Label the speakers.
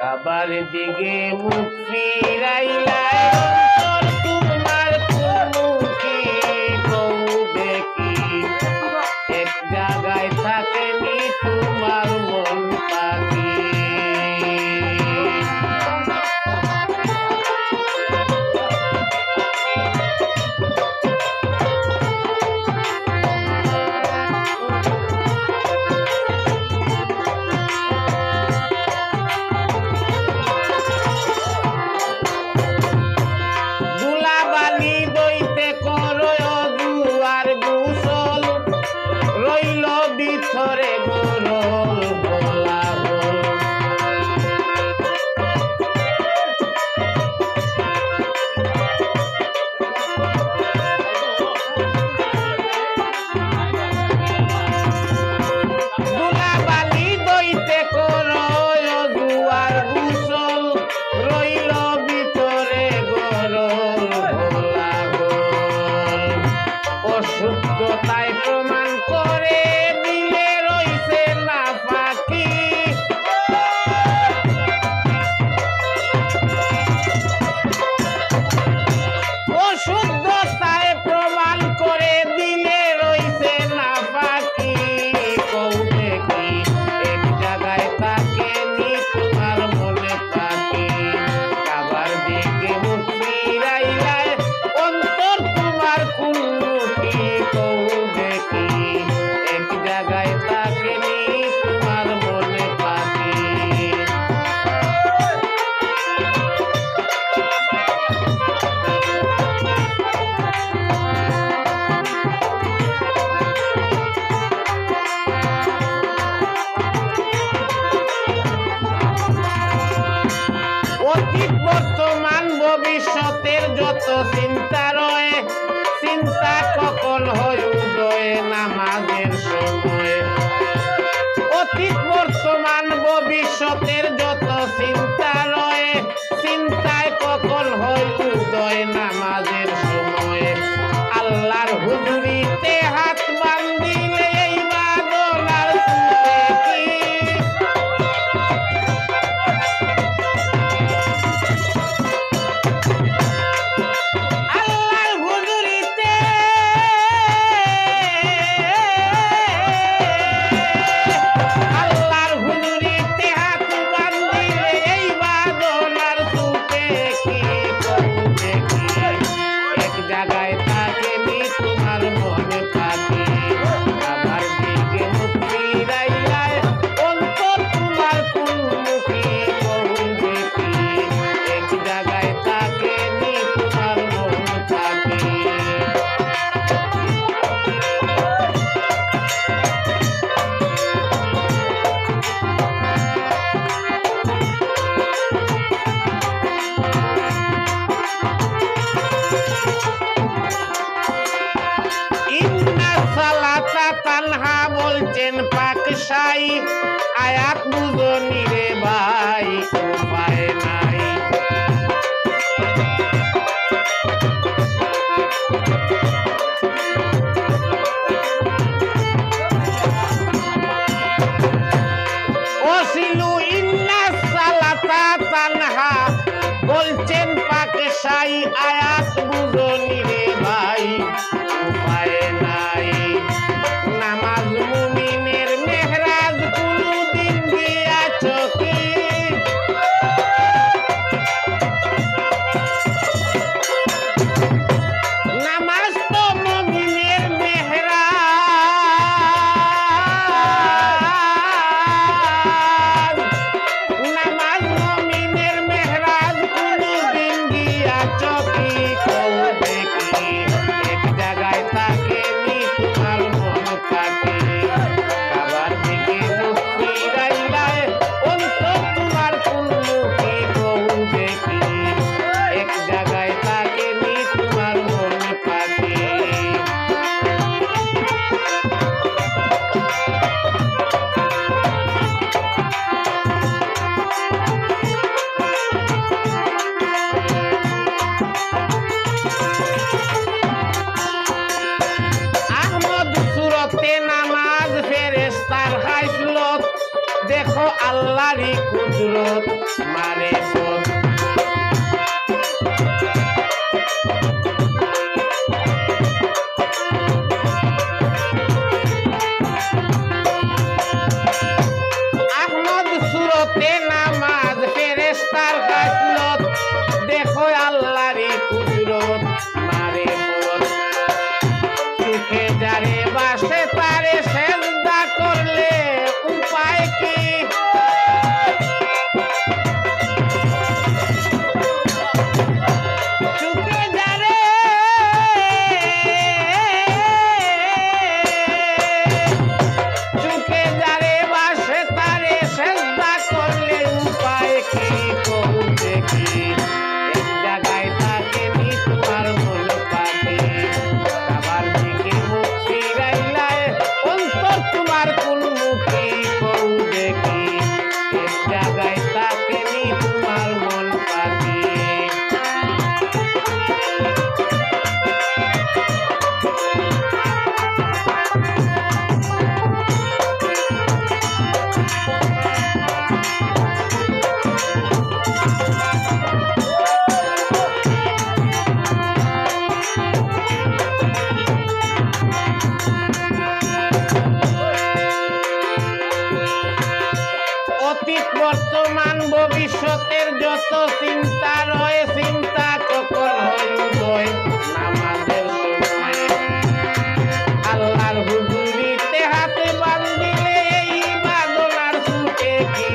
Speaker 1: কাবার দিকে মুখ ফিরাইলাই অন্তর তোমার মুখে কৌ দেখি এক জায়গায় থাকেনি তোমার মন পাখি। ভিতরে গরল গোলাগল দুলাবালি দইতে করো জুয়ার গুসল রইল ভিতরে গরল গোলাগল অশুদ্ধতায় প্রমাণ করে বর্তমান ভবিষ্যতের যত চিন্তা রয়ে চিন্তা কখন হয় উদয় নামাজের সময়। অতীত বর্তমান ভবিষ্যতের যত চিন্তা রয়ে চিন্তায় কখন হয় উদয় নামাজের সময়। আল্লাহর হুজুরিতে হাত বান্ধিলে এই বাদলার তানহা বলছেন পাকশাই আয়াত বুঝনি রে ভাই উপায় নাই। ওসিলু ইন্না সালাতা তানহা বলছেন পাকশাই আয়াত বুঝনি রে ভাই উপায় নাই। নামাজ মুমিনের মেহরাজ কোনদিন দিয়াছ কি নামাজ তো মুমিনের মেহরাজ নামাজ মুমিনের মেহরাজ কোনদিন দিয়াছ কি কও আল্লাহরই কুদরত মারে পথ। আহমদ সুরতে নামাজ ফেরেশতার খাসলত দেখো আল্লাহরই কুদরত মারে পথ। চোখে যারে বাসে তারে সেজদা করলে উপায় কি? চোখে যারে চোখে যারে বাসে তারে সেজদা করলে উপায় কি? কবু দেখি এক জায়গায় থাকে নি তোমার মন পাখি, আবার দিকে মুখ ফিরাইলায় অন্তর তোমার কোন মুখে? কবু দেখি এক জায়গায় থাকে নি তোমার মন পাখি। অতীত বর্তমান ভবিষ্যতের যত চিন্তা রয়ে চিন্তা কখন হয় উদয় নামাজের সময়। আল্লাহর হুজুরিতে হাতে বান্ধিলে এই বাদনার ছুটে কি?